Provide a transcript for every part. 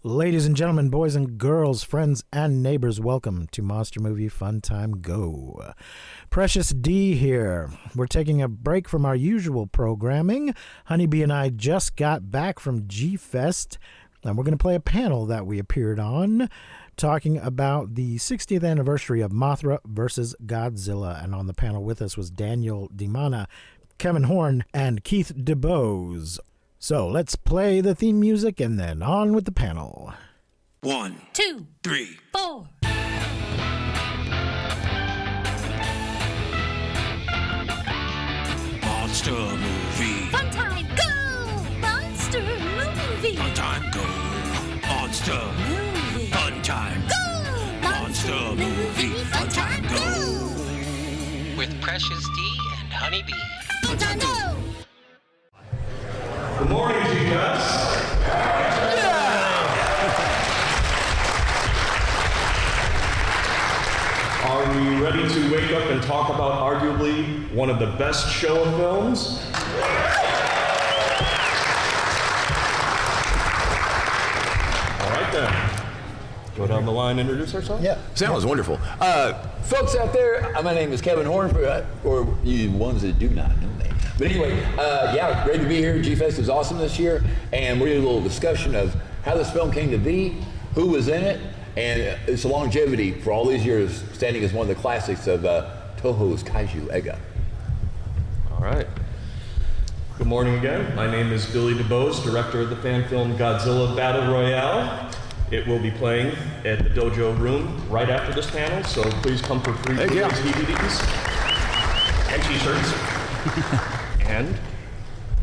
Ladies and gentlemen, boys and girls, friends and neighbors, welcome to Monster Movie Fun Time Go. Precious D here. We're taking a break from our usual programming. Honeybee and I just got back from G-Fest, and we're going to play a panel that we appeared on talking about the 60th anniversary of Mothra versus Godzilla. And on the panel with us was Daniel DiManna, Kevin Horn, and Kieth Dubose. So let's play the theme music and then on with the panel. 1, 2, 3, 4. Monster Movie. Fun time, go! Monster movie. Fun time, go. Monster Movie. Fun time. Go! Monster Movie. Fun time, go. With Precious D and Honeybee. Fun time, go! Good morning, G-Fest. Are we ready to wake up and talk about arguably one of the best show of films? All right then. Go down the line, introduce ourselves? Yeah. Sounds wonderful. Folks out there, my name is Kevin Horn, or you ones that do not know me. But anyway, yeah, great to be here. G-Fest is awesome this year, and we're doing a little discussion of how this film came to be, who was in it, and its longevity for all these years, standing as one of the classics of Toho's Kaiju Ega. All right. Good morning again. My name is Billy Dubose, director of the fan film Godzilla Battle Royale. It will be playing at the Dojo Room right after this panel, so please come for free DVDs and t-shirts. And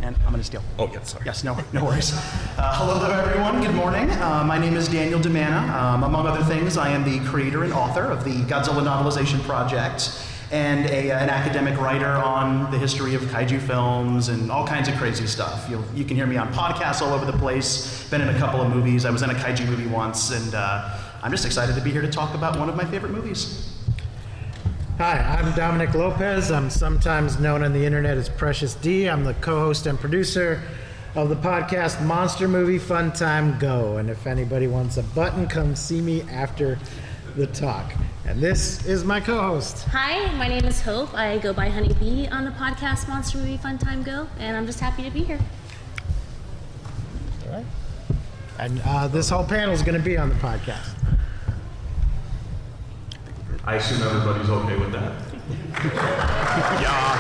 I'm going to steal. oh yeah, sorry. Yes, no worries. Hello there, everyone. Good morning. My name is Daniel DiManna. Among other things, I am the creator and author of the Godzilla Novelization Project and an academic writer on the history of kaiju films and all kinds of crazy stuff. You can hear me on podcasts all over the place. Been in a couple of movies. I was in a kaiju movie once, and I'm just excited to be here to talk about one of my favorite movies. Hi, I'm Dominic Lopez. I'm sometimes known on the internet as Precious D. I'm the co-host and producer of the podcast Monster Movie Fun Time Go. And if anybody wants a button, come see me after the talk. And this is my co-host. Hi, my name is Hope. I go by Honeybee on the podcast Monster Movie Fun Time Go, and I'm just happy to be here. All right. And this whole panel is going to be on the podcast. I assume everybody's okay with that. Yeah.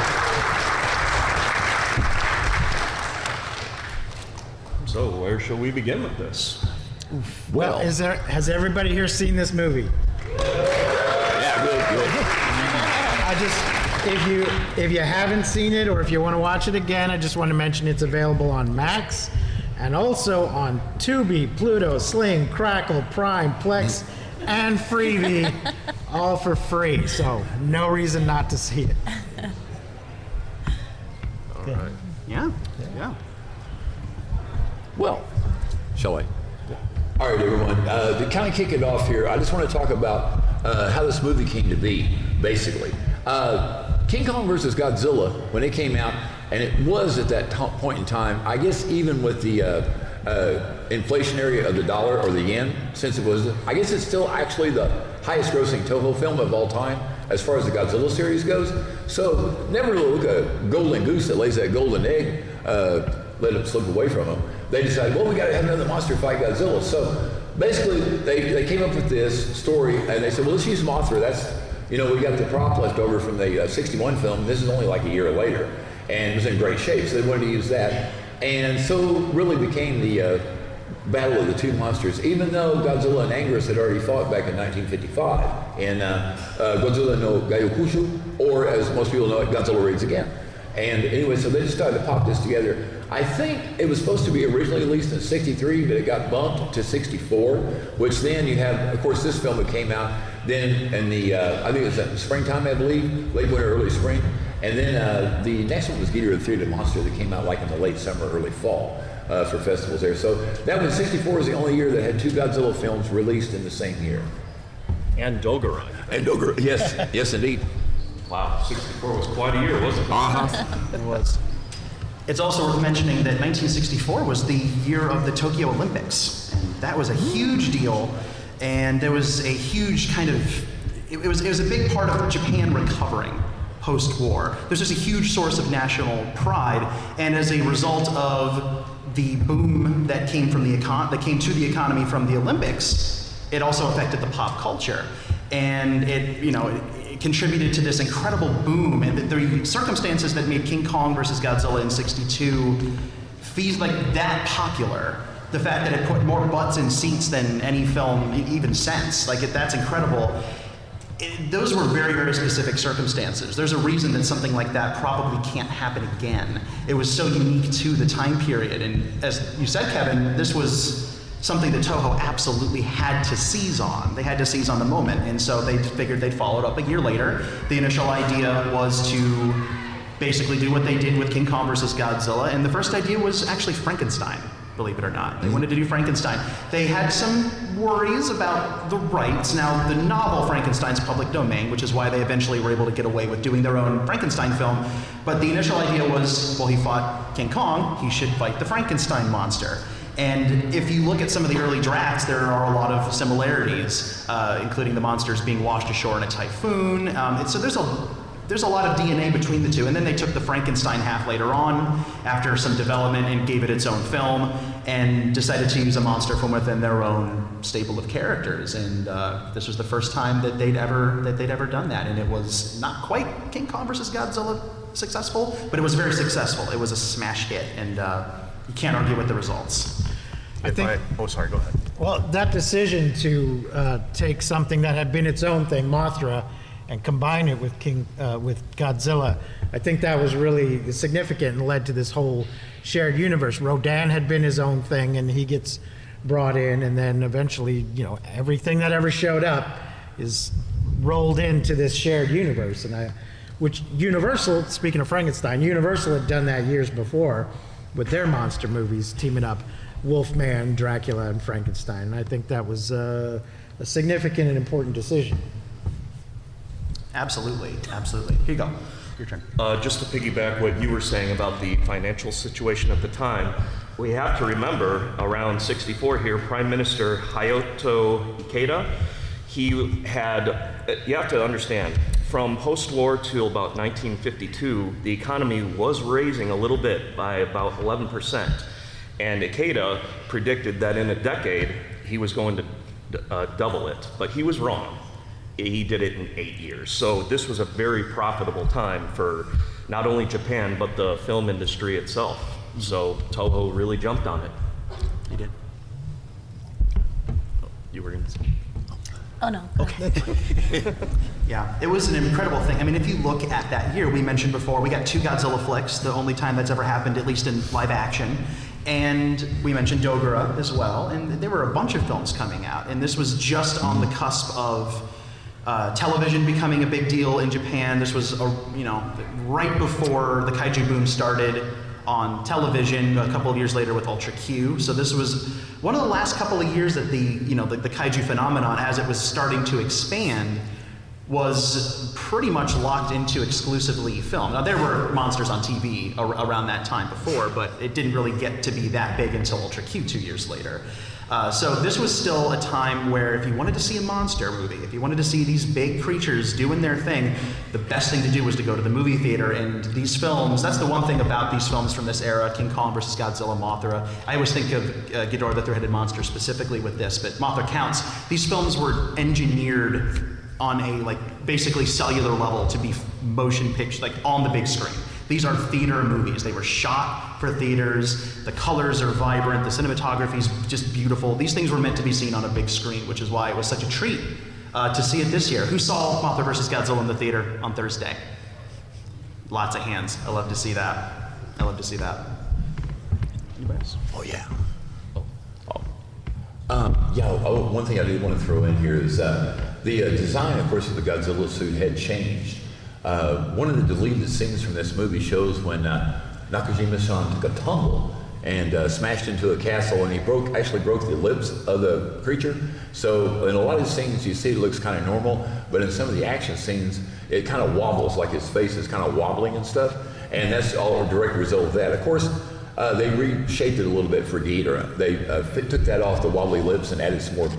So where shall we begin with this? Well, Has everybody here seen this movie? yeah, good. If you haven't seen it or if you want to watch it again, I just want to mention it's available on Max and also on Tubi, Pluto, Sling, Crackle, Prime, Plex, and Freebie, all for free. So no reason not to see it. All right. Yeah. Well, shall I? All right, everyone. To kind of kick it off here, I just want to talk about how this movie came to be, basically. King Kong versus Godzilla, when it came out, and it was at that point in time, I guess even with the inflationary of the dollar or the yen, since it was, I guess it's still actually the highest grossing Toho film of all time as far as the Godzilla series goes. So never look a golden goose that lays that golden egg, let it slip away from them. They decided, well, we got to have another monster fight Godzilla. So basically, they came up with this story, and they said, well, let's use Mothra. That's, we got the prop left over from the 61 film. This is only like a year later, and it was in great shape, so they wanted to use that. And so really became the battle of the two monsters, even though Godzilla and Anguirus had already fought back in 1955 in Godzilla no Gaiokushu, or as most people know it, Godzilla Raids Again. And anyway, so they just started to pop this together. I think it was supposed to be originally released in 63, but it got bumped to 64, which then you have, of course, this film that came out then in the, I think it was in springtime, I believe, late winter, early spring. And then the next one was Ghidorah the Three-Headed Monster that came out like in the late summer, early fall for festivals there. So that one, 64 was the only year that had two Godzilla films released in the same year. And Dogora. And Dogora, yes, yes indeed. Wow, 64 was quite a year, wasn't it? Uh-huh. It was. It's also worth mentioning that 1964 was the year of the Tokyo Olympics. And that was a huge deal, and there was a huge kind of, it was a big part of Japan recovering post-war. There's just a huge source of national pride, and as a result of the boom that came from to the economy from the Olympics, it also affected the pop culture, and it contributed to this incredible boom. And the circumstances that made King Kong versus Godzilla in '62 feel like that popular, the fact that it put more butts in seats than any film even since, that's incredible. Those were very, very specific circumstances. There's a reason that something like that probably can't happen again. It was so unique to the time period. And as you said, Kevin, this was something that Toho absolutely had to seize on. They had to seize on the moment. And so they figured they'd follow it up a year later. The initial idea was to basically do what they did with King Kong versus Godzilla. And the first idea was actually Frankenstein, believe it or not. They wanted to do Frankenstein. They had some worries about the rights. Now, the novel Frankenstein's public domain, which is why they eventually were able to get away with doing their own Frankenstein film. But the initial idea was, well, he fought King Kong, he should fight the Frankenstein monster. And if you look at some of the early drafts, there are a lot of similarities, including the monsters being washed ashore in a typhoon. So there's a lot of DNA between the two. And then they took the Frankenstein half later on, after some development, and gave it its own film, and decided to use a monster from within their own stable of characters. And this was the first time that they'd ever done that. And it was not quite King Kong versus Godzilla successful, but it was very successful. It was a smash hit, and you can't argue with the results. Sorry, go ahead. Well, that decision to take something that had been its own thing, Mothra, and combine it with Godzilla, I think that was really significant and led to this whole shared universe. Rodan had been his own thing, and he gets brought in, and then eventually, everything that ever showed up is rolled into this shared universe. And which Universal, speaking of Frankenstein, Universal had done that years before with their monster movies, teaming up Wolfman, Dracula, and Frankenstein. And I think that was a significant and important decision. Absolutely. Here you go. Your turn. Just to piggyback what you were saying about the financial situation at the time, we have to remember around '64 here, Prime Minister Hayato Ikeda, you have to understand, from post-war till about 1952, the economy was raising a little bit by about 11%. And Ikeda predicted that in a decade, he was going to double it, but he was wrong. He did it in 8 years. So this was a very profitable time for not only Japan, but the film industry itself. So Toho really jumped on it. He did. You were going to say? Oh, no. Okay. Yeah, it was an incredible thing. I mean, if you look at that year, we mentioned before, we got 2 Godzilla flicks, the only time that's ever happened, at least in live action. And we mentioned Dogura as well, and there were a bunch of films coming out. And this was just on the cusp of television becoming a big deal in Japan. This was, right before the kaiju boom started on television, a couple of years later with Ultra Q. So this was one of the last couple of years that the kaiju phenomenon, as it was starting to expand, was pretty much locked into exclusively film. Now, there were monsters on TV around that time before, but it didn't really get to be that big until Ultra Q 2 years later. So this was still a time where if you wanted to see a monster movie, if you wanted to see these big creatures doing their thing, the best thing to do was to go to the movie theater. And these films, that's the one thing about these films from this era, King Kong versus Godzilla, Mothra. I always think of Ghidorah the Three-Headed Monster specifically with this, but Mothra counts. These films were engineered on a basically cellular level to be motion picture, on the big screen. These are theater movies. They were shot for theaters. The colors are vibrant. The cinematography is just beautiful. These things were meant to be seen on a big screen, which is why it was such a treat to see it this year. Who saw Mothra vs. Godzilla in the theater on Thursday? Lots of hands. I love to see that. Anybody else? Oh, yeah. One thing I did want to throw in here is the design, of course, of the Godzilla suit had changed. One of the deleted scenes from this movie shows when Nakajima-san took a tumble and smashed into a castle, and he actually broke the lips of the creature. So in a lot of scenes, you see it looks kind of normal, but in some of the action scenes, it kind of wobbles, like his face is kind of wobbling and stuff, and that's all a direct result of that. Of course, They reshaped it a little bit for Ghidorah. They took that off the wobbly lips and added some more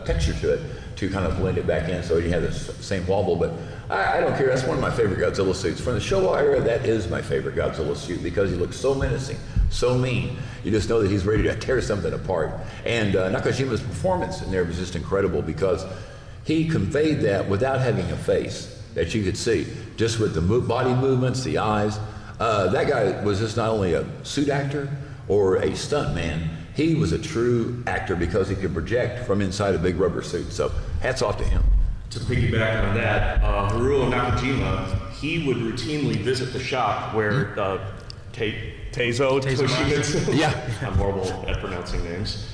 texture to it to kind of blend it back in so you had the same wobble. But I don't care. That's one of my favorite Godzilla suits. From the Showa era, that is my favorite Godzilla suit because he looks so menacing, so mean. You just know that he's ready to tear something apart. And Nakashima's performance in there was just incredible because he conveyed that without having a face that you could see, just with the body movements, the eyes. That guy was just not only a suit actor or a stunt man, he was a true actor because he could project from inside a big rubber suit. So hats off to him. To piggyback on that, Haruo Nakajima, he would routinely visit the shop where Teizo Toshimitsu, yeah, I'm horrible at pronouncing names.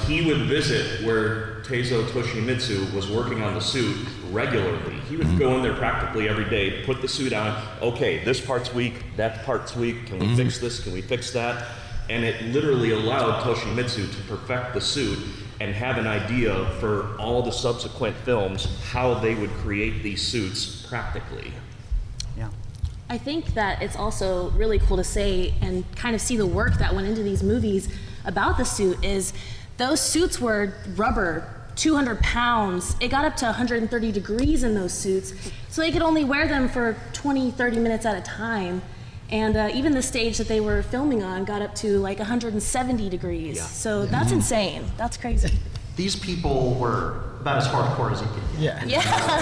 He would visit where Teizo Toshimitsu was working on the suit regularly. He would go in there practically every day, put the suit on. Okay, this part's weak, that part's weak. Can we fix this? Can we fix that? And it literally allowed Toshimitsu to perfect the suit and have an idea for all the subsequent films how they would create these suits practically. Yeah. I think that it's also really cool to say and kind of see the work that went into these movies about the suit is those suits were rubber, 200 pounds. It got up to 130 degrees in those suits, so they could only wear them for 20, 30 minutes at a time. And even the stage that they were filming on got up to like 170 degrees. Yeah. So that's insane. That's crazy. These people were about as hardcore as you could get. Yeah.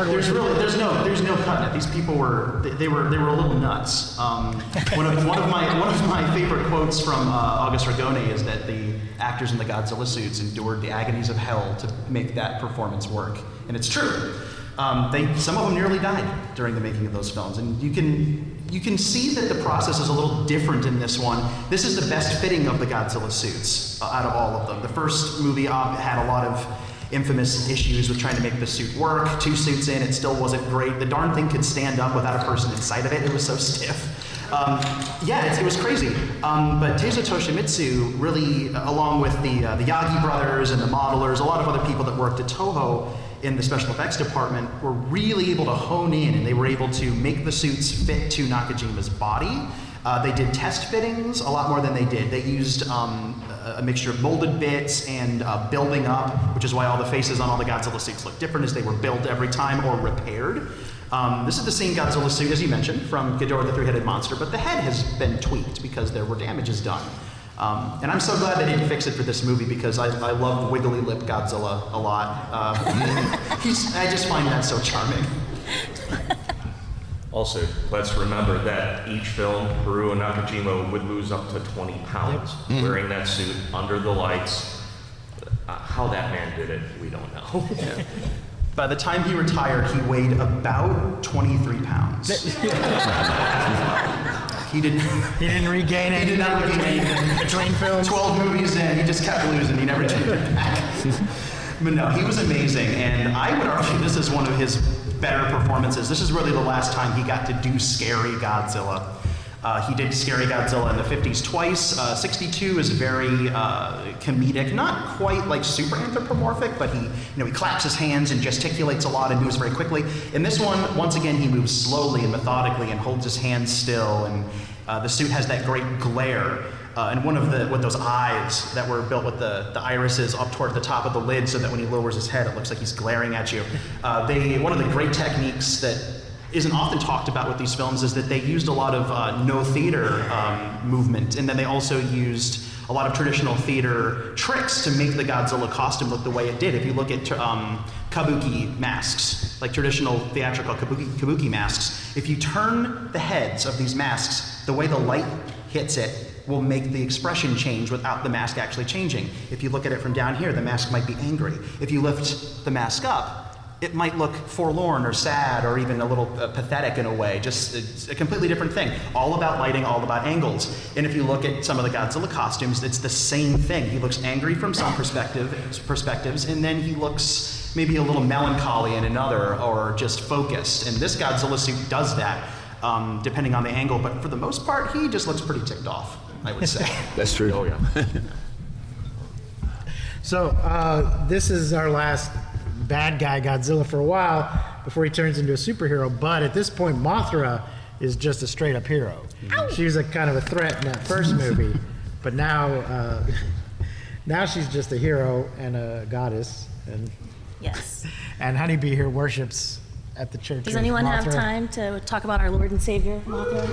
There's no cutting it. These people were they were a little nuts. One of my favorite quotes from August Ragone is that the actors in the Godzilla suits endured the agonies of hell to make that performance work, and it's true. Some of them nearly died during the making of those films, and you can see that the process is a little different in this one. This is the best fitting of the Godzilla suits out of all of them. The first movie had a lot of infamous issues with trying to make the suit work. 2 suits in, it still wasn't great. The darn thing could stand up without a person inside of it. It was so stiff. It was crazy. But Teizo Toshimitsu really, along with the Yagi brothers and the modelers, a lot of other people that worked at Toho in the special effects department were really able to hone in, and they were able to make the suits fit to Nakajima's body. They did test fittings a lot more than they did. They used a mixture of molded bits and building up, which is why all the faces on all the Godzilla suits look different, as they were built every time or repaired. This is the same Godzilla suit, as you mentioned, from Ghidorah the Three-Headed Monster, but the head has been tweaked because there were damages done. And I'm so glad they didn't fix it for this movie because I love wiggly lip Godzilla a lot. I just find that so charming. Also, let's remember that each film, Haruo Nakajima would lose up to 20 pounds wearing that suit under the lights. How that man did it, we don't know. By the time he retired, he weighed about 23 pounds. He didn't regain it. He did not regain it between films. 12 movies in, he just kept losing. He never took it back. But no, he was amazing, and I would argue this is one of his better performances. This is really the last time he got to do scary Godzilla. He did Scary Godzilla in the 50s twice. 62 is very comedic, not quite like super anthropomorphic, but he claps his hands and gesticulates a lot and moves very quickly. In this one, once again, he moves slowly and methodically and holds his hands still, and the suit has that great glare. And with those eyes that were built with the irises up toward the top of the lid, so that when he lowers his head, it looks like he's glaring at you. One of the great techniques that isn't often talked about with these films is that they used a lot of no theater movement, and then they also used a lot of traditional theater tricks to make the Godzilla costume look the way it did. If you look at kabuki masks, like traditional theatrical kabuki masks, if you turn the heads of these masks, the way the light hits it will make the expression change without the mask actually changing. If you look at it from down here, the mask might be angry. If you lift the mask up, it might look forlorn or sad or even a little pathetic in a way. Just it's a completely different thing. All about lighting, all about angles. And if you look at some of the Godzilla costumes, it's the same thing. He looks angry from some perspectives, and then he looks maybe a little melancholy in another, or just focused. And this Godzilla suit does that, depending on the angle. But for the most part, he just looks pretty ticked off, I would say. That's true. Oh, yeah. So this is our last bad guy Godzilla for a while before he turns into a superhero, but at this point Mothra is just a straight up hero. She was a kind of a threat in that first movie, but now now she's just a hero and a goddess. And Yes. and Honeybee here worships at the church. Does of anyone have Mothra. time to talk about our Lord and Savior, Mothra?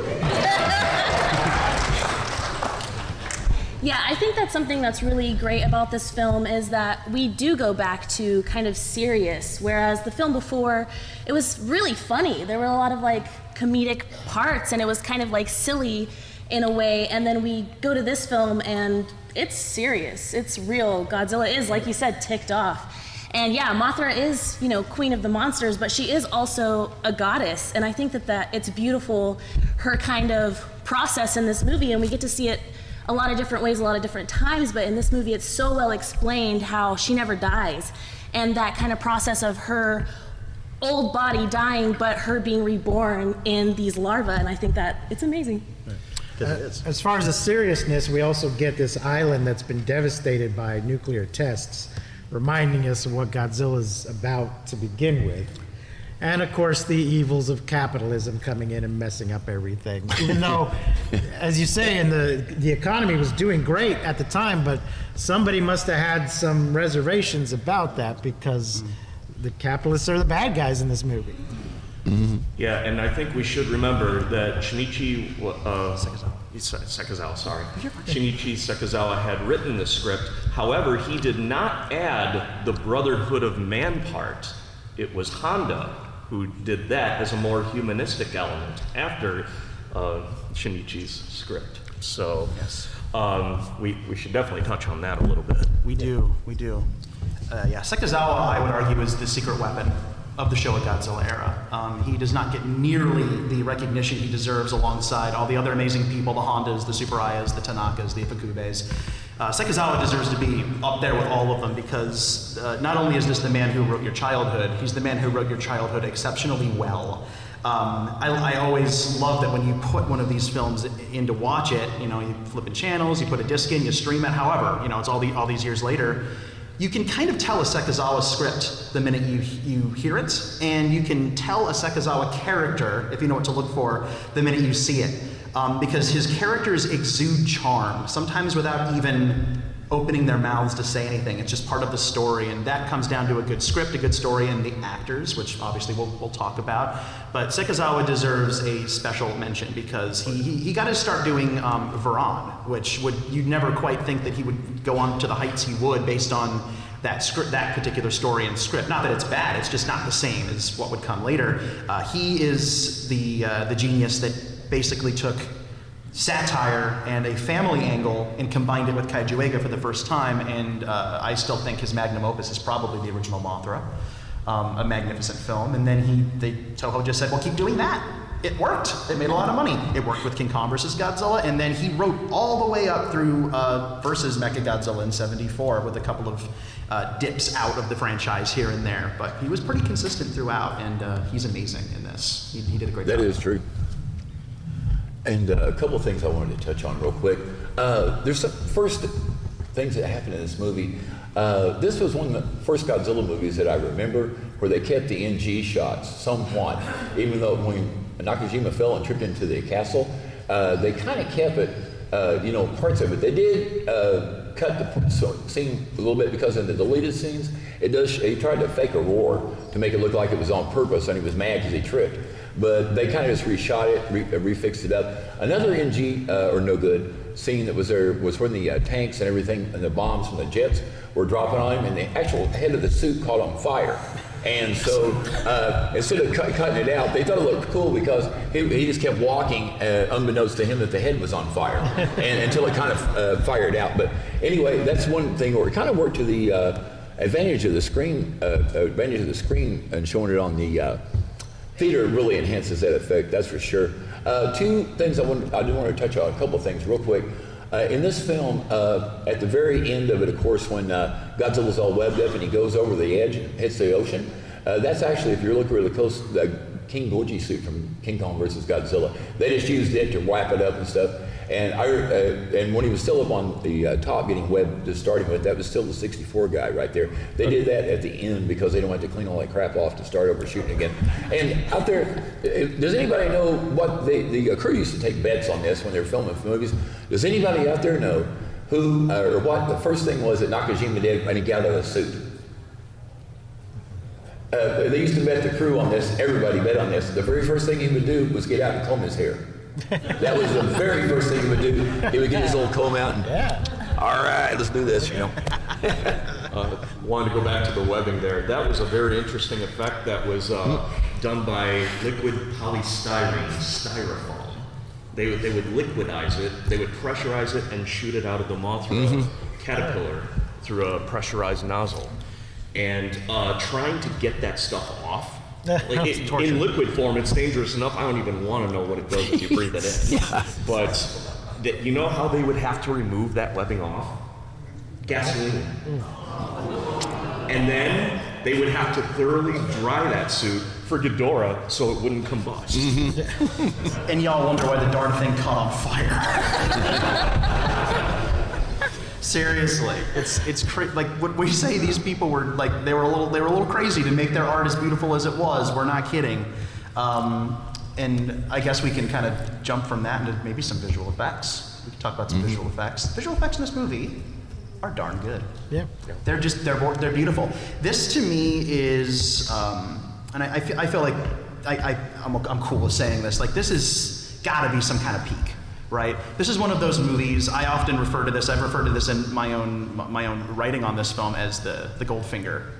Yeah, I think that's something that's really great about this film is that we do go back to kind of serious, whereas the film before, it was really funny. There were a lot of like comedic parts and it was kind of like silly in a way, and then we go to this film and it's serious, it's real. Godzilla is, like you said, ticked off. And yeah, Mothra is, you know, queen of the monsters, but she is also a goddess. And I think that it's beautiful, her kind of process in this movie, and we get to see it a lot of different ways, a lot of different times, but in this movie it's so well explained how she never dies. And that kind of process of her old body dying, but her being reborn in these larvae, and I think that it's amazing. As far as the seriousness, we also get this island that's been devastated by nuclear tests, reminding us of what Godzilla's about to begin with. And of course, the evils of capitalism coming in and messing up everything. Even though, as you say, and the economy was doing great at the time, but somebody must have had some reservations about that because the capitalists are the bad guys in this movie. Yeah, and I think we should remember that Shinichi Sekizawa, sorry. Shinichi Sekizawa had written the script. However, he did not add the Brotherhood of Man part. It was Honda who did that as a more humanistic element after Shinichi's script. So we should definitely touch on that a little bit. We do. Yeah, Sekizawa, I would argue, is the secret weapon of the Showa Godzilla era. He does not get nearly the recognition he deserves alongside all the other amazing people, the Hondas, the Tsuburayas, the Tanakas, the Ifukubes. Sekizawa deserves to be up there with all of them because not only is this the man who wrote your childhood, he's the man who wrote your childhood exceptionally well. I always love that when you put one of these films in to watch it, you know, you flip in channels, you put a disc in, you stream it, however, you know, it's all these years later. You can kind of tell a Sekizawa script the minute you hear it, and you can tell a Sekizawa character, if you know what to look for, the minute you see it. Because his characters exude charm, sometimes without even opening their mouths to say anything. It's just part of the story, and that comes down to a good script, a good story, and the actors, which obviously we'll talk about. But Sekizawa deserves a special mention because he got to start doing Varan, which you'd never quite think that he would go on to the heights he would based on that script, that particular story and script. Not that it's bad, it's just not the same as what would come later. He is the genius that basically took satire and a family angle and combined it with Kaiju-Eiga for the first time, and I still think his magnum opus is probably the original Mothra, a magnificent film. And then Toho just said, well, keep doing that. It worked. It made a lot of money. It worked with King Kong vs. Godzilla, and then he wrote all the way up through versus Mechagodzilla in '74 with a couple of dips out of the franchise here and there, but he was pretty consistent throughout, and he's amazing in this. He did a great job. That is true. And a couple of things I wanted to touch on real quick. There's some first things that happened in this movie. This was one of the first Godzilla movies that I remember where they kept the NG shots somewhat, even though when Nakajima fell and tripped into the castle, they kind of kept it, parts of it. They did cut the scene a little bit because in the deleted scenes, he tried to fake a roar to make it look like it was on purpose and he was mad because he tripped. But they kind of just reshot it, refixed it up. Another NG, or no good, scene that was there was when the tanks and everything and the bombs from the jets were dropping on him and the actual head of the suit caught on fire. And so instead of cutting it out, they thought it looked cool because he just kept walking, unbeknownst to him that the head was on fire, and until it kind of fired out. But anyway, that's one thing where it kind of worked to the advantage of the screen, and showing it on the theater really enhances that effect, that's for sure. Two things I do want to touch on, a couple of things real quick. In this film, at the very end of it, of course, when Godzilla's all webbed up and he goes over the edge and hits the ocean, that's actually, if you look really close, the King Goji suit from King Kong vs. Godzilla. They just used it to wrap it up and stuff. And when he was still up on the top getting webbed, just starting with, that was still the 64 guy right there. They did that at the end because they don't have to clean all that crap off to start over shooting again. And out there, does anybody know what the crew used to take bets on this when they were filming movies? Does anybody out there know who or what the first thing was that Nakajima did when he got out of the suit? They used to bet the crew on this. Everybody bet on this. The very first thing he would do was get out and comb his hair. That was the very first thing he would do. He would get his old comb out and, all right, let's do this, you know. Wanted to go back to the webbing there. That was a very interesting effect that was done by liquid polystyrene, styrofoam. They would liquidize it, they would pressurize it and shoot it out of the Mothra caterpillar through a pressurized nozzle. And trying to get that stuff off, like in liquid form, it's dangerous enough. I don't even want to know what it does if you breathe it in. But you know how they would have to remove that webbing off? Gasoline. And then they would have to thoroughly dry that suit for Ghidorah so it wouldn't combust. And y'all wonder why the darn thing caught on fire. Seriously, it's crazy. Like what we say, these people were like they were a little crazy to make their art as beautiful as it was. We're not kidding. And I guess we can kind of jump from that into maybe some visual effects. We can talk about some visual effects. Visual effects in this movie are darn good. Yeah. They're beautiful. This to me is, and I feel like I'm cool with saying this. Like this has got to be some kind of peak. Right? This is one of those movies, I often refer to this, I've referred to this in my own writing on this film as the Goldfinger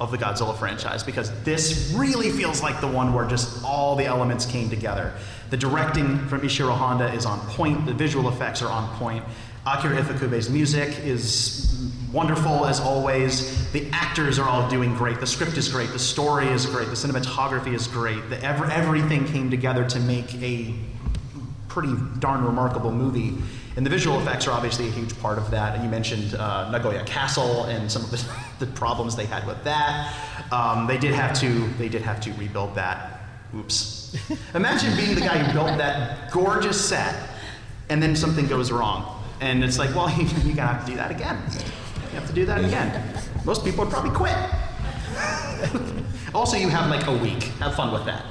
of the Godzilla franchise, because this really feels like the one where just all the elements came together. The directing from Ishiro Honda is on point, the visual effects are on point, Akira Ifukube's music is wonderful as always, the actors are all doing great, the script is great, the story is great, the cinematography is great, everything came together to make a pretty darn remarkable movie. And the visual effects are obviously a huge part of that. And you mentioned Nagoya Castle and some of the problems they had with that. They did have to rebuild that. Oops. Imagine being the guy who built that gorgeous set and then something goes wrong. And it's like, well, you're gonna have to do that again. You have to do that again. Most people would probably quit. Also, you have like a week. Have fun with that.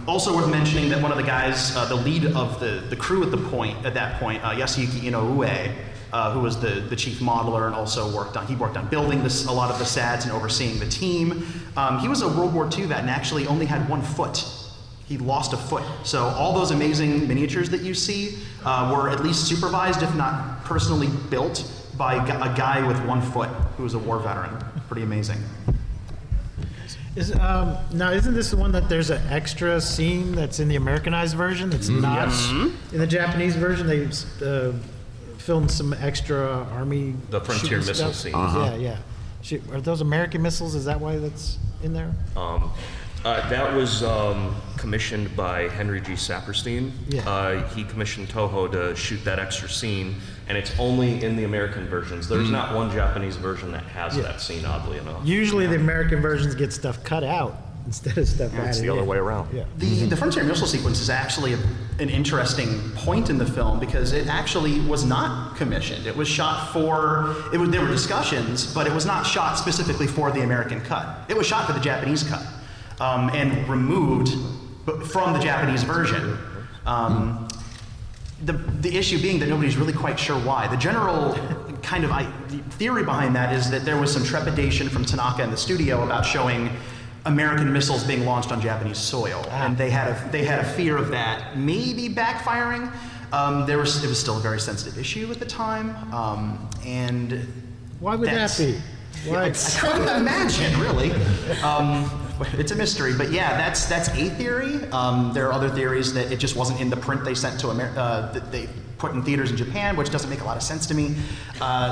Also worth mentioning that one of the guys, the lead of the crew at that point, Yasuyuki Inoue, who was the chief modeler and also worked on building a lot of the sets and overseeing the team. He was a World War II vet and actually only had one foot. He lost a foot. So all those amazing miniatures that you see were at least supervised, if not personally built, by a guy with one foot who was a war veteran. Pretty amazing. Now, isn't this the one that there's an extra scene that's in the Americanized version that's not in the Japanese version? They filmed some extra army. The frontier missile scene. Yeah. Are those American missiles? Is that why that's in there? That was commissioned by Henry G. Saperstein. Yeah. He commissioned Toho to shoot that extra scene, and it's only in the American versions. There's not one Japanese version that has that scene, oddly enough. Usually the American versions get stuff cut out instead of stuff added in. It's the other way around. Yeah. The frontier missile sequence is actually an interesting point in the film because it actually was not commissioned. It was shot there were discussions, but it was not shot specifically for the American cut. It was shot for the Japanese cut. And removed from the Japanese version. The issue being that nobody's really quite sure why. The general kind of theory behind that is that there was some trepidation from Tanaka in the studio about showing American missiles being launched on Japanese soil, and they had a fear of that maybe backfiring. It was still a very sensitive issue at the time, and why would that be? I couldn't imagine, really. It's a mystery, but yeah, that's a theory. There are other theories that it just wasn't in the print they sent to that they put in theaters in Japan, which doesn't make a lot of sense to me.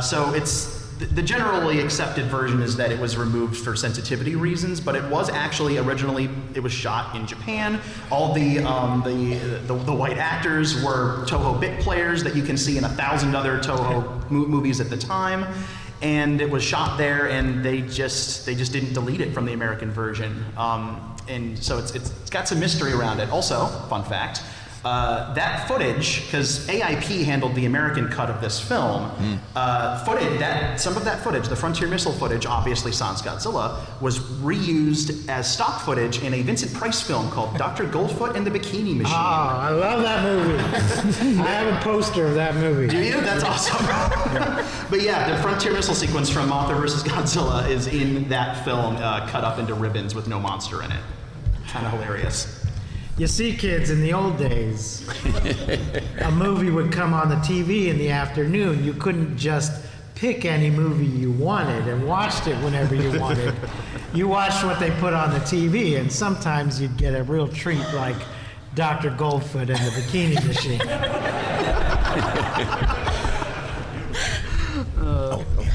So it's the generally accepted version is that it was removed for sensitivity reasons, but it was actually originally it was shot in Japan. All the white actors were Toho bit players that you can see in 1,000 other Toho movies at the time. And it was shot there, and they just didn't delete it from the American version, and so it's got some mystery around it. Also, fun fact, That footage, because AIP handled the American cut of this film, some of that footage, the Frontier missile footage, obviously sans Godzilla, was reused as stock footage in a Vincent Price film called Dr. Goldfoot and the Bikini Machine. Oh, I love that movie. I have a poster of that movie. Do you? That's awesome. But yeah, the Frontier missile sequence from Mothra vs. Godzilla is in that film, cut up into ribbons with no monster in it. Kind of hilarious. You see, kids, in the old days, a movie would come on the TV in the afternoon. You couldn't just pick any movie you wanted and watched it whenever you wanted. You watched what they put on the TV, and sometimes you'd get a real treat like Dr. Goldfoot and the Bikini Machine.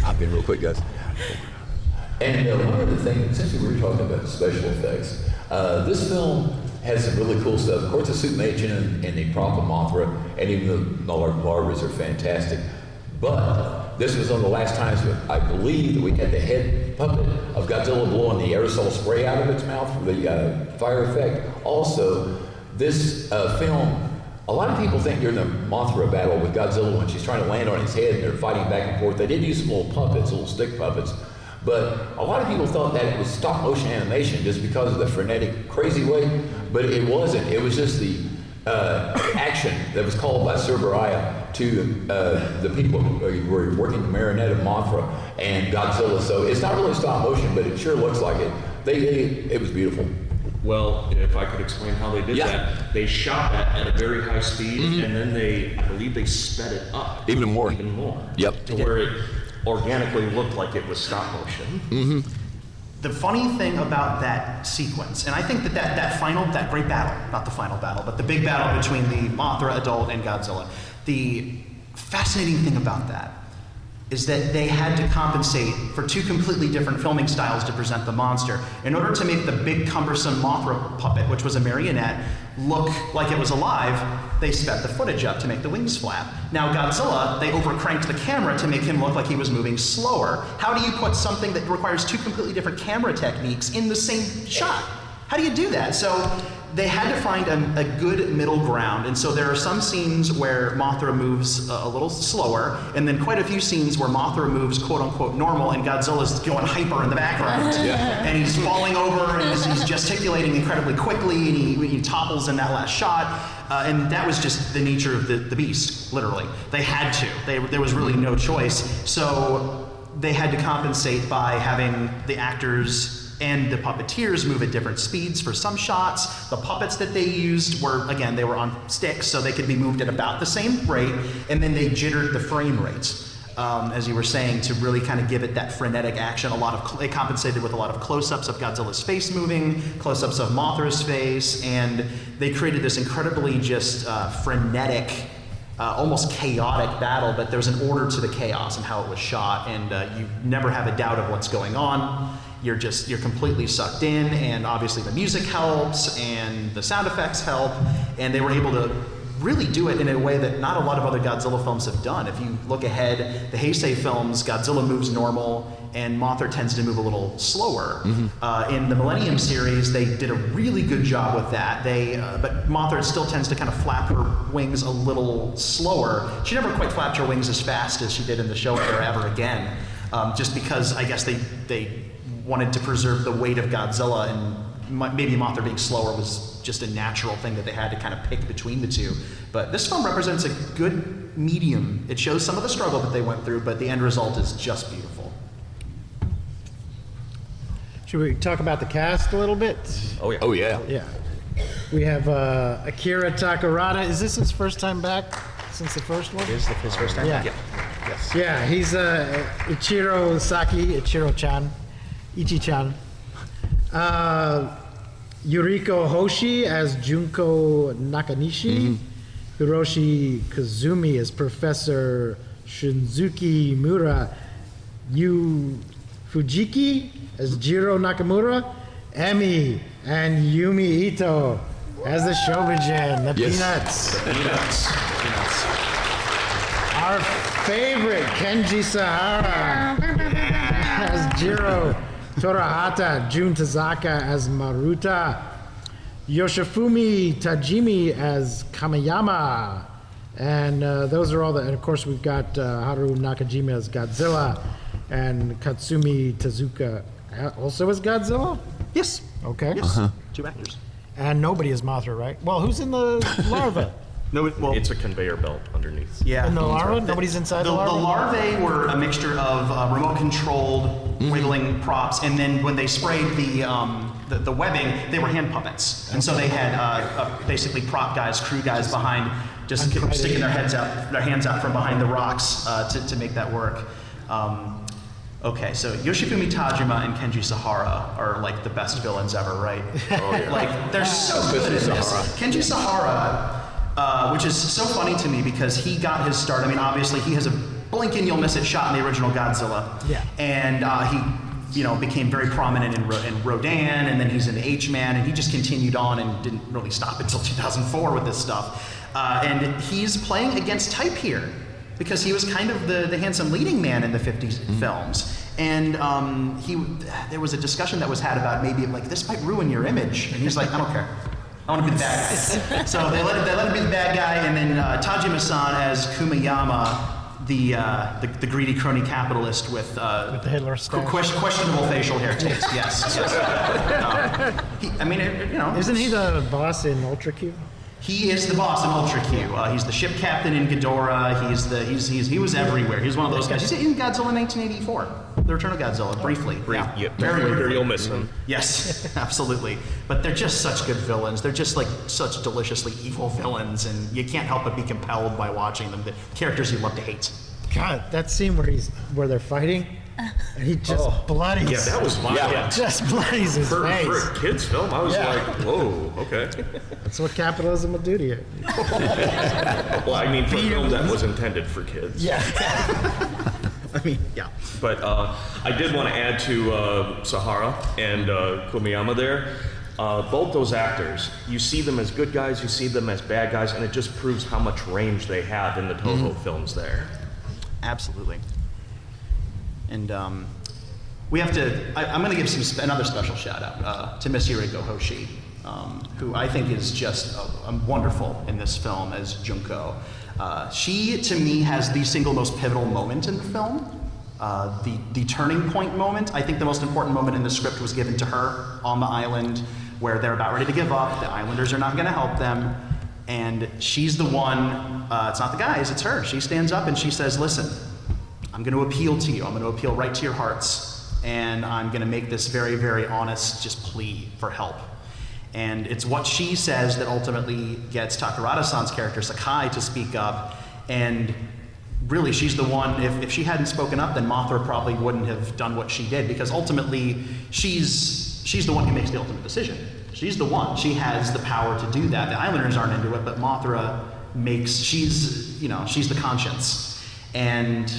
I've been real quick, guys. And one of the things, since we were talking about special effects, this film has some really cool stuff. Of course, the suit magician and the prop of Mothra, and even the larvas are fantastic. But this was one of the last times I believe that we had the head puppet of Godzilla blowing the aerosol spray out of its mouth for the fire effect. Also, this film, a lot of people think during the Mothra battle with Godzilla when she's trying to land on his head and they're fighting back and forth, they did use some little puppets, little stick puppets. But a lot of people thought that it was stop motion animation just because of the frenetic, crazy way, but it wasn't. It was just the action that was called by Surabaya to the people who were working the marionette of Mothra and Godzilla. So it's not really stop motion, but it sure looks like it. It was beautiful. Well, if I could explain how they did that, they shot that at a very high speed, and then I believe they sped it up. Even more. Yep. To where it organically looked like it was stop motion. The funny thing about that sequence, and I think that great battle, not the final battle, but the big battle between the Mothra adult and Godzilla, the fascinating thing about that is that they had to compensate for two completely different filming styles to present the monster. In order to make the big cumbersome Mothra puppet, which was a marionette, look like it was alive, they sped the footage up to make the wings flap. Now Godzilla, they overcranked the camera to make him look like he was moving slower. How do you put something that requires two completely different camera techniques in the same shot? How do you do that? So they had to find a good middle ground, and so there are some scenes where Mothra moves a little slower, and then quite a few scenes where Mothra moves quote-unquote normal, and Godzilla's going hyper in the background. And he's falling over, and he's gesticulating incredibly quickly, and he topples in that last shot. And that was just the nature of the beast, literally. They had to. There was really no choice. So they had to compensate by having the actors and the puppeteers move at different speeds for some shots. The puppets that they used were, again, they were on sticks, so they could be moved at about the same rate, and then they jittered the frame rates, as you were saying, to really kind of give it that frenetic action. They compensated with a lot of close-ups of Godzilla's face moving, close-ups of Mothra's face, and they created this incredibly just frenetic, almost chaotic battle, but there's an order to the chaos and how it was shot, and you never have a doubt of what's going on. You're completely sucked in, and obviously the music helps and the sound effects help, and they were able to really do it in a way that not a lot of other Godzilla films have done. If you look ahead, the Heisei films, Godzilla moves normal and Mothra tends to move a little slower. In the Millennium series, they did a really good job with that. But Mothra still tends to kind of flap her wings a little slower. She never quite flapped her wings as fast as she did in the show Air ever again, just because I guess they wanted to preserve the weight of Godzilla, and maybe Mothra being slower was just a natural thing that they had to kind of pick between the two. But this film represents a good medium. It shows some of the struggle that they went through, but the end result is just beautiful. Should we talk about the cast a little bit? Oh yeah. Yeah. We have Akira Takarada. Is this his first time back since the first one? It is his first time. Yeah. Yes. Yeah, he's Ichiro Saki, Ichiro-chan, Ichi-chan. Yuriko Hoshi as Junko Nakanishi. Hiroshi Kazumi as Professor Shinzuki Mura. Yu Fujiki as Jiro Nakamura. Emi and Yumi Ito as the Shobijin, the Peanuts. The Peanuts. Our favorite Kenji Sahara as Jiro Torahata, Jun Tazaka as Maruta, Yoshifumi Tajimi as Kamiyama. And those are all and of course we've got Haru Nakajima as Godzilla, and Katsumi Tezuka also as Godzilla? Yes. Okay. Yes. 2 actors. And nobody is Mothra, right? Well, who's in the larva? No, well, It's a conveyor belt underneath. yeah. In the larva? Nobody's inside the larva? The larvae were a mixture of remote-controlled wiggling props, and then when they sprayed the webbing, they were hand puppets. And so they had basically prop guys, crew guys behind, just sticking their hands out from behind the rocks to make that work. Okay, so Yoshifumi Tajima and Kenji Sahara are like the best villains ever, right? Oh, yeah. Like they're so good at this. Kenji Sahara, which is so funny to me because he got his start. I mean, obviously he has a blink and you'll miss it shot in the original Godzilla. Yeah. And he, became very prominent in Rodan, and then he's in H-Man, and he just continued on and didn't really stop until 2004 with this stuff. And he's playing against type here, because he was kind of the handsome leading man in the 50s films. And there was a discussion that was had about maybe like, this might ruin your image. And he's like, I don't care. I want to be the bad guy. So they let him be the bad guy, and then Tajima-san as Kumiyama, the greedy crony capitalist with the Hitler stash. Questionable facial hair taste. Yes. Isn't he the boss in Ultra Q? He is the boss in Ultra Q. He's the ship captain in Ghidorah. He was everywhere. He's one of those guys. He's in Godzilla 1984, The Return of Godzilla, briefly. Yeah, very briefly. You'll miss him. Yes, absolutely. But they're just such good villains. They're just like such deliciously evil villains, and you can't help but be compelled by watching them. The characters you love to hate. God, that scene where they're fighting, and he just bloodies. Yeah, that was violent. Yeah. Just bloodies his face. For a kid's film, I was like, whoa, okay. That's what capitalism will do to you. Well, I mean, for a film that was intended for kids. Yeah. I mean, yeah. But I did want to add to Sahara and Kumiyama there. Both those actors, you see them as good guys, you see them as bad guys, and it just proves how much range they have in the Toho films there. Absolutely. And we have to, I'm going to give another special shout out to Miss Yuriko Hoshi, who I think is just wonderful in this film as Junko. She, to me, has the single most pivotal moment in the film. The turning point moment. I think the most important moment in the script was given to her on the island, where they're about ready to give up. The islanders are not going to help them. And she's the one, it's not the guys, it's her. She stands up and she says, listen, I'm going to appeal to you. I'm going to appeal right to your hearts. And I'm going to make this very, very honest just plea for help. And it's what she says that ultimately gets Takarada-san's character, Sakai, to speak up. And really, she's the one, if she hadn't spoken up, then Mothra probably wouldn't have done what she did, because ultimately, she's the one who makes the ultimate decision. She's the one. She has the power to do that. The Islanders aren't into it, but Mothra she's the conscience. And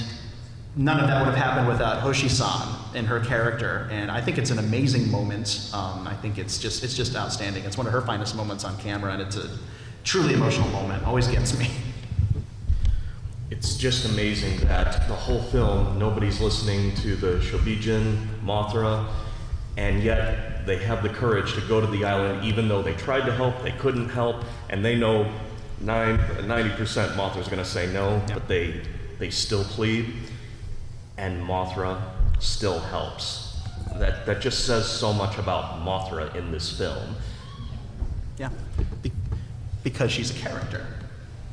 none of that would have happened without Hoshi-san and her character. And I think it's an amazing moment. I think it's just outstanding. It's one of her finest moments on camera, and it's a truly emotional moment. Always gets me. It's just amazing that the whole film, nobody's listening to the Shobijin, Mothra, and yet they have the courage to go to the island, even though they tried to help, they couldn't help, and they know 90% Mothra's gonna say no, but they still plead, and Mothra still helps. That just says so much about Mothra in this film. Yeah, because she's a character.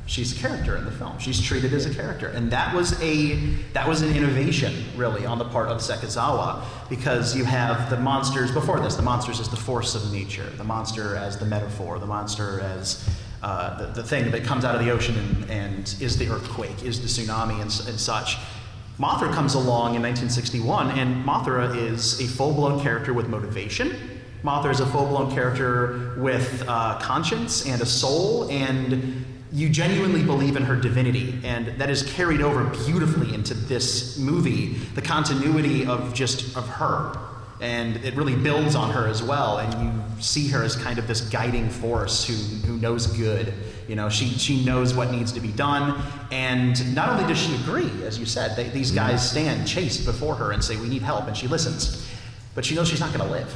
She's a character in the film. She's treated as a character. And that was an innovation, really, on the part of Sekizawa, because you have the monsters, before this, the monsters as the force of nature, the monster as the metaphor, the monster as the thing that comes out of the ocean and is the earthquake, is the tsunami and such. Mothra comes along in 1961, and Mothra is a full-blown character with motivation. Mothra is a full-blown character with conscience and a soul, and you genuinely believe in her divinity, and that is carried over beautifully into this movie, the continuity of her, and it really builds on her as well, and you see her as kind of this guiding force who knows good. You know, she knows what needs to be done, and not only does she agree, as you said, these guys stand chased before her and say, we need help, and she listens, but she knows she's not gonna live.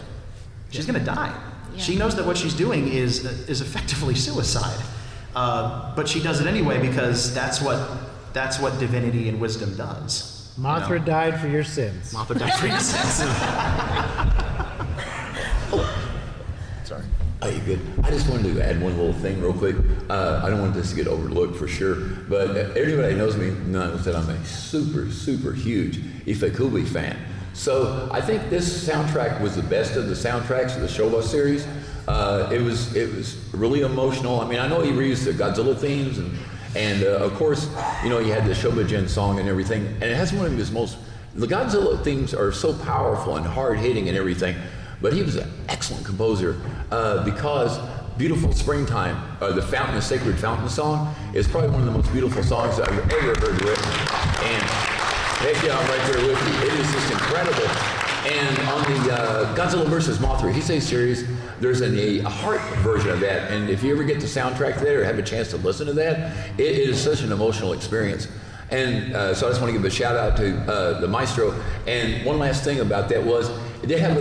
She's gonna die. Yeah. She knows that what she's doing is effectively suicide, but she does it anyway because that's what divinity and wisdom does. Mothra died for your sins. Mothra died for your sins. Sorry. Oh, you good? I just wanted to add one little thing real quick. I don't want this to get overlooked for sure, but everybody knows me knows that I'm a super, super huge Ifukube fan. So I think this soundtrack was the best of the soundtracks of the Showa series. It was really emotional. I mean, I know he reused the Godzilla themes and of course, you know, you had the Shobogen song and everything, and it has one of his the Godzilla themes are so powerful and hard-hitting and everything, but he was an excellent composer because Beautiful Springtime, the Fountain, the Sacred Fountain song, is probably one of the most beautiful songs I've ever heard written. And heck yeah, I'm right there with you. It is just incredible. And on the Godzilla vs. Mothra Heisei series, there's a heart version of that. And if you ever get the soundtrack there or have a chance to listen to that, it is such an emotional experience. And so I just want to give a shout out to the maestro. And one last thing about that was, it did have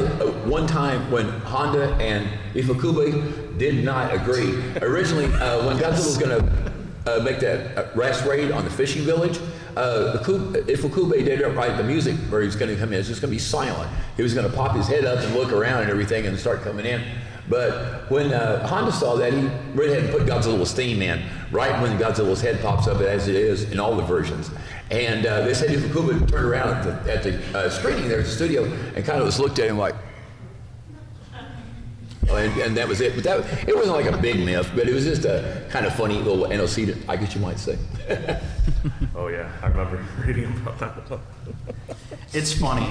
one time when Honda and Ifukube did not agree. Originally, when Godzilla was going to make that last raid on the fishing village, Ifukube didn't write the music where he was going to come in. It's just going to be silent. He was going to pop his head up and look around and everything and start coming in. But when Honda saw that, he went ahead and put Godzilla's theme in, right when Godzilla's head pops up as it is in all the versions. And they said Ifukube turned around at the screening there at the studio and kind of just looked at him like, and that was it. But it wasn't like a big myth, but it was just a kind of funny little NOC, I guess you might say. Oh yeah, I remember reading about that. It's funny.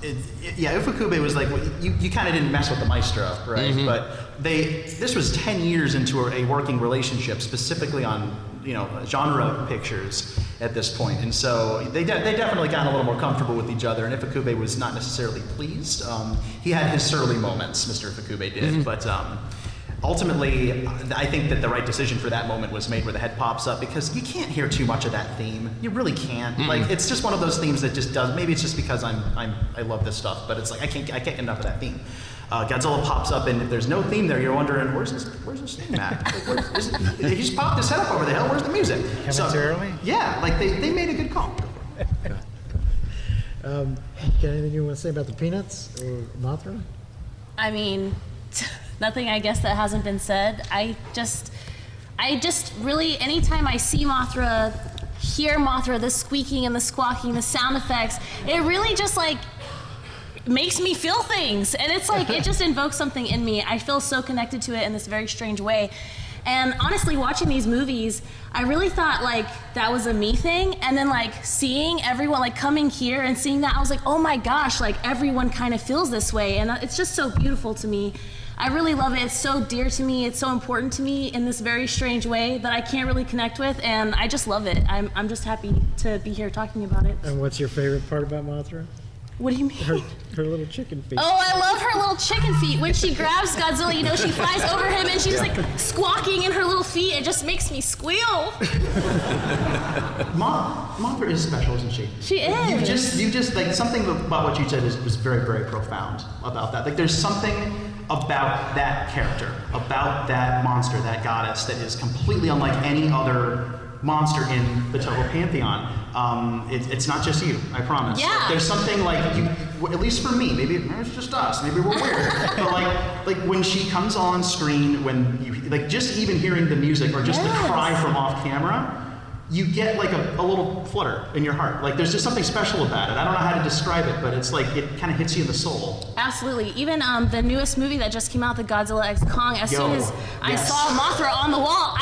Ifukube was like, you kind of didn't mess with the maestro, right? Mm-hmm. But this was 10 years into a working relationship, specifically on genre pictures at this point, and so they definitely got a little more comfortable with each other. And Ifukube was not necessarily pleased. He had his surly moments, Mr. Ifukube did, mm-hmm. But ultimately, I think that the right decision for that moment was made where the head pops up, because you can't hear too much of that theme. You really can't. Mm-hmm. Like, it's just one of those themes that just does. Maybe it's just because I love this stuff, but it's like I can't get enough of that theme. Godzilla pops up, and if there's no theme there, you're wondering, where's this theme at? Like, he just popped his head up over the hill. Where's the music? Coming too early? Yeah, like they made a good call. Got anything you want to say about the Peanuts or Mothra? I mean, nothing, I guess, that hasn't been said. I just really, anytime I see Mothra, hear Mothra, the squeaking and the squawking, the sound effects, it really just like makes me feel things. And it's like, it just invokes something in me. I feel so connected to it in this very strange way. And honestly, watching these movies, I really thought like that was a me thing. And then like seeing everyone, like coming here and seeing that, I was like, oh my gosh, like everyone kind of feels this way. And it's just so beautiful to me. I really love it. It's so dear to me. It's so important to me in this very strange way that I can't really connect with. And I just love it. I'm just happy to be here talking about it. And what's your favorite part about Mothra? What do you mean? Her little chicken feet. Oh, I love her little chicken feet. When she grabs Godzilla, she flies over him and she's like squawking in her little feet. It just makes me squeal. Mothra is special, isn't she? She is. You just like something about what you said was very, very profound about that. Like there's something about that character, about that monster, that goddess, that is completely unlike any other monster in the Toho pantheon. It's not just you, I promise. Yeah. There's something like you, at least for me, maybe it's just us, maybe we're weird, but like when she comes on screen, when you like just even hearing the music or just the cry from off camera, you get like a little flutter in your heart. Like there's just something special about it. I don't know how to describe it, but it's like it kind of hits you in the soul. Absolutely. Even the newest movie that just came out, the Godzilla X Kong, as soon as I saw Mothra on the wall,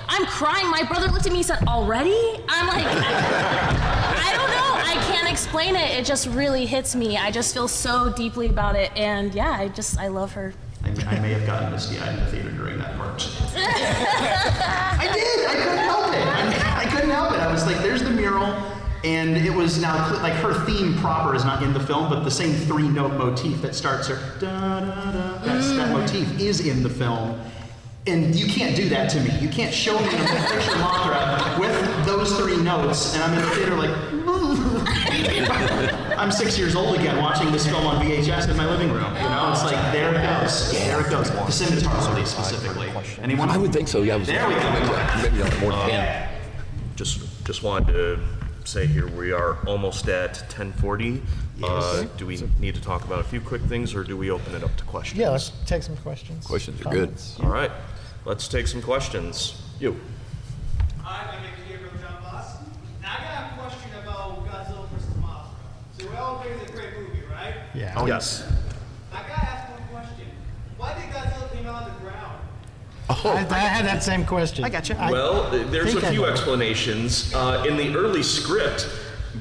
I'm crying. My brother looked at me and said, already? I'm like, I don't know. I can't explain it. It just really hits me. I just feel so deeply about it. And yeah, I love her. I may have gotten misty-eyed in the theater during that part. I did. I couldn't help it. I couldn't help it. I was like, there's the mural. And it was now, like, her theme proper is not in the film, but the same 3-note motif that starts her, da-da-da, that motif is in the film. And you can't do that to me. You can't show me a picture of Mothra with those 3 notes, and I'm in the theater like, I'm 6 years old again watching this film on VHS in my living room. You know, it's like, there it goes. There it goes. The scimitar release specifically. Anyone? I would think so, yeah. There we go. Maybe more than 10. Just wanted to say here we are almost at 10:40. Do we need to talk about a few quick things, or do we open it up to questions? Yeah, let's take some questions. Questions are good. All right, let's take some questions. You. Hi, my name is Kieth from John Boss. Now, I got a question about Godzilla vs. Mothra. So, we all agree it's a great movie, right? Yeah. Oh, yes. I gotta ask one question. Why did Godzilla come out of the ground? I had that same question. I got you. Well, there's think a I few know. explanations. In the early script,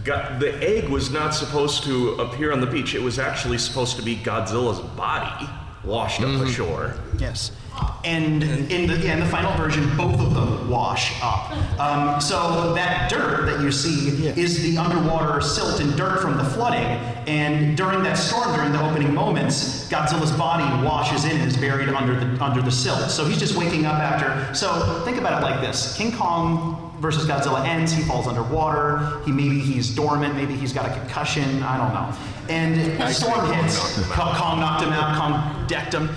the egg was not supposed to appear on the beach. It was actually supposed to be Godzilla's body washed up ashore. Yes. And in the final version, both of them wash up. So that dirt that you see is the underwater silt and dirt from the flooding. And during that storm, during the opening moments, Godzilla's body washes in and is buried under the silt. So he's just waking up after. So think about it like this: King Kong versus Godzilla ends. He falls underwater. Maybe he's dormant. Maybe he's got a concussion. I don't know. And the storm hits. Kong knocked him out. Kong decked him.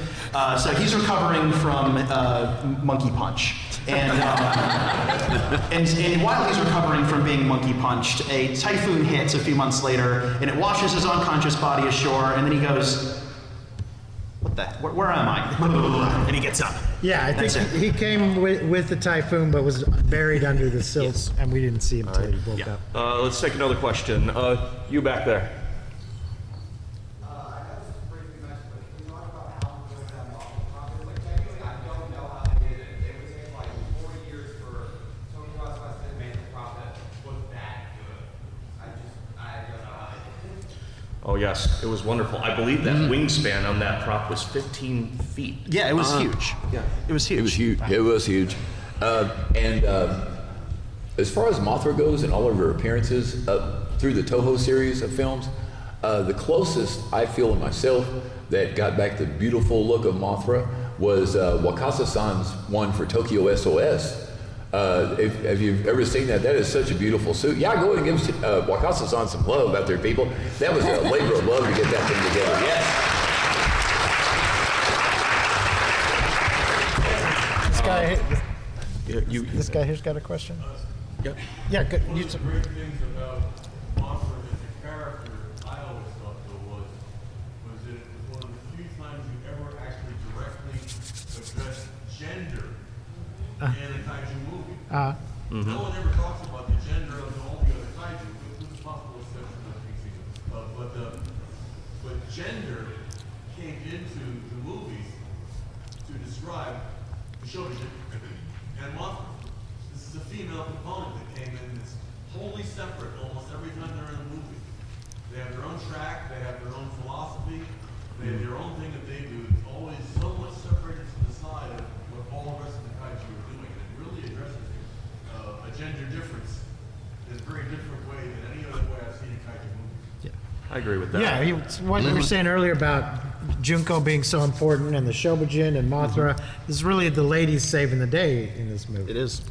So he's recovering from monkey punch. And while he's recovering from being monkey punched, a typhoon hits a few months later, and it washes his unconscious body ashore, and then he goes, what the, where am I? And he gets up. Yeah, I think That's it. he came with the typhoon, but was buried under the silt, Yes. and we didn't see him until he woke up. Let's take another question. You back there. Oh yes, it was wonderful. I believe that wingspan on that prop was 15 feet. Yeah, it was huge. Yeah. It was huge. It was huge. It was huge. And as far as Mothra goes and all of her appearances through the Toho series of films, the closest I feel in myself that got back the beautiful look of Mothra was Wakasa-san's one for Tokyo SOS. If you've ever seen that, that is such a beautiful suit. Yeah, go ahead and give Wakasa-san some love out there, people. That was a labor of love to get that thing together. Yes. This guy here's got a question. Yep. Yeah, good. One of the great things about Mothra as a character, I always thought though, was that it was one of the few times you ever actually directly addressed gender in a kaiju movie. No one ever talks about the gender of all the other kaiju, with the possible exception of Godzilla. But gender came into the movies to describe the shoujo and Mothra. This is a female component that came in that's wholly separate almost every time they're in a movie. They have their own track, they have their own philosophy, they have their own thing that they do. It's always so much separated to the side of what all the rest of the kaiju are doing. And it really addresses a gender difference in a very different way than any other way I've seen a kaiju movie. I agree with that. Yeah, what you were saying earlier about Junko being so important and the Shobujin and Mothra, this is really the ladies saving the day in this movie. It is.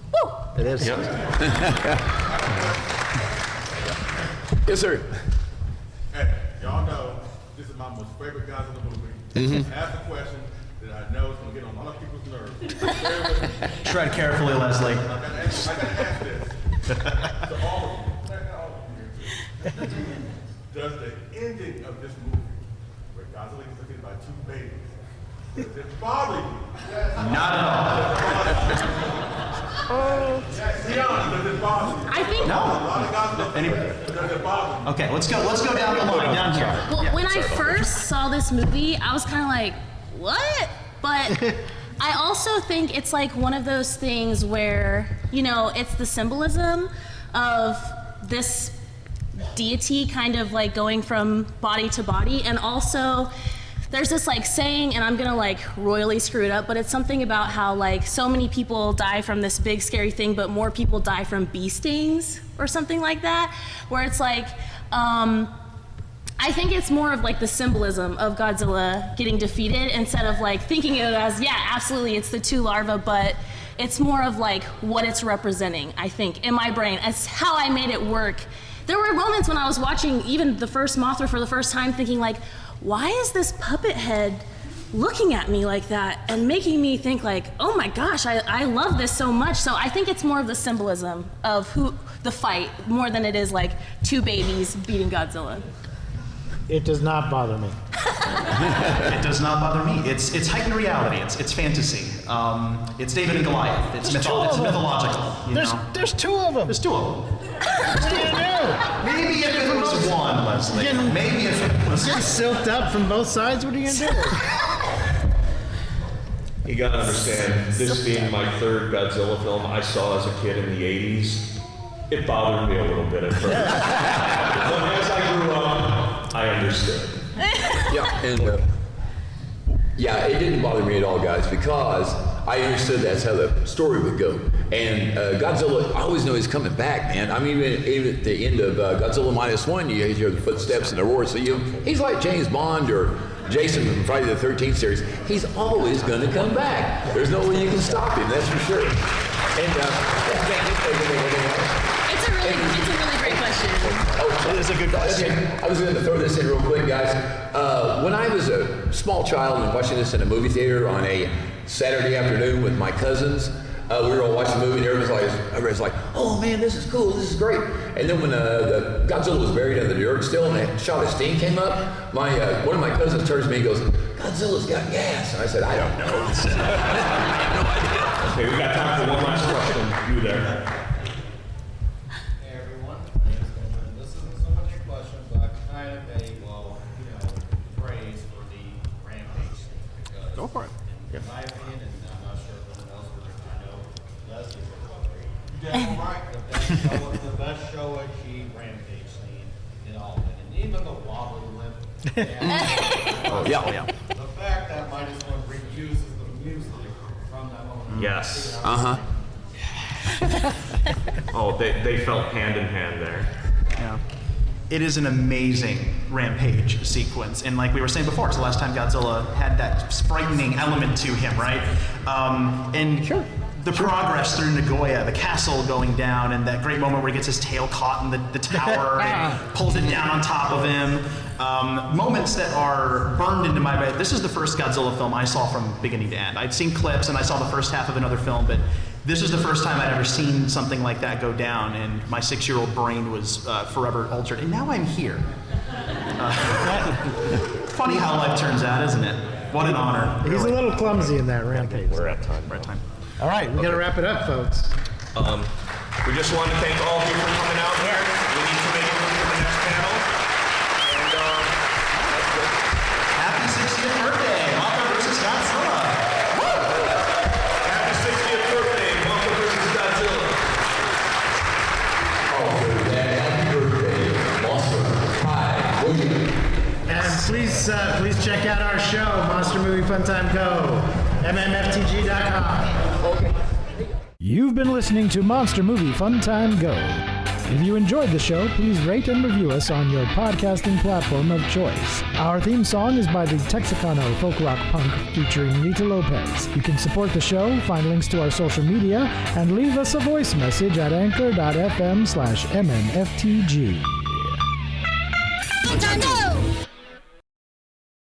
It is. Yep. Yes, sir. Hey, y'all know this is my most favorite guys in the movie. Ask a question that I know is going to get on a lot of people's nerves. Bear with me. Tread carefully, Leslie. I gotta ask this. To all of you. Not all of you here, too. Does the ending of this movie, where Godzilla is looking by two babies, does it bother you? Not at all. Yes, be honest, does it bother you? I think. No. A lot of Godzilla, does it bother you? Okay, let's go down the line, down here. Well, when I first saw this movie, I was kind of like, what? But I also think it's like one of those things where, you know, it's the symbolism of this deity kind of like going from body to body. And also, there's this like saying, and I'm gonna like royally screw it up, but it's something about how like so many people die from this big scary thing, but more people die from bee stings or something like that, where it's like, I think it's more of like the symbolism of Godzilla getting defeated instead of like thinking of it as, yeah, absolutely, it's the two larvae, but it's more of like what it's representing, I think, in my brain. It's how I made it work there were moments when I was watching even the first Mothra for the first time thinking like, why is this puppet head looking at me like that and making me think like, oh my gosh, I love this so much. So I think it's more of the symbolism of the fight more than it is like two babies beating Godzilla. It does not bother me. It does not bother me. It's heightened reality. It's fantasy. It's David and Goliath. It's mythological. There's two of them. There's two of them. What do you do? Maybe if it was one, Leslie. Maybe if it was getting silked up from both sides. What are you gonna do? You gotta understand, this being my third Godzilla film I saw as a kid in the 80s, it bothered me a little bit at first. But as I grew up, I understood. Yeah, and it didn't bother me at all, guys, because I understood that's how the story would go. And Godzilla, I always know he's coming back, man. I mean, even at the end of Godzilla -1, you hear the footsteps and the roar. So he's like James Bond or Jason from Friday the 13th series. He's always going to come back. There's no way you can stop him, that's for sure. And it's a really great question. Oh, it is a good question. I was going to throw this in real quick, guys. When I was a small child and watching this in a movie theater on a Saturday afternoon with my cousins, we were all watching the movie and everybody's like, oh man, this is cool, this is great. And then when the Godzilla was buried under the dirt still and a shot of steam came up, one of my cousins turns to me and goes, Godzilla's got gas. And I said, I don't know. I have no idea. Okay, we got time for one last question. You there. Hey everyone, my name is Benjamin. This isn't so much a question, but kind of a, praise for the rampage scene. Because Go for it. In my opinion, and I'm not sure if anyone else would, I know Leslie would agree. You're damn right. The best Showa-Chi rampage scene in all of it. And even the wobbly limp. Yeah. The fact that Midas One reuses the music from that moment. Yes. Oh, they felt hand in hand there. Yeah. It is an amazing rampage sequence. And like we were saying before, it's the last time Godzilla had that frightening element to him, right? The progress through Nagoya, the castle going down, and that great moment where he gets his tail caught in the tower and pulls it down on top of him. Moments that are burned into my brain. This is the first Godzilla film I saw from beginning to end. I'd seen clips and I saw the first half of another film, but this is the first time I'd ever seen something like that go down, and my 6-year-old brain was forever altered. And now I'm here. Funny how life turns out, isn't it? What an honor. He's a little clumsy in that rampage. We're at time. All right, we got to wrap it up, folks. We just want to thank all of you for coming out here. We need to make it to the next panel. And that's good. Happy 60th birthday, Mothra versus Godzilla. Happy 60th birthday, Mothra versus Godzilla. Oh, happy birthday, Mothra. Hi. And please check out our show, Monster Movie Fun Time Go, mmftg.com. Okay. You've been listening to Monster Movie Fun Time Go. If you enjoyed the show, please rate and review us on your podcasting platform of choice. Our theme song is by the Texicano folk rock punk featuring Rita Lopez. You can support the show, find links to our social media, and leave us a voice message at anchor.fm/mmftg. Fun Time Go!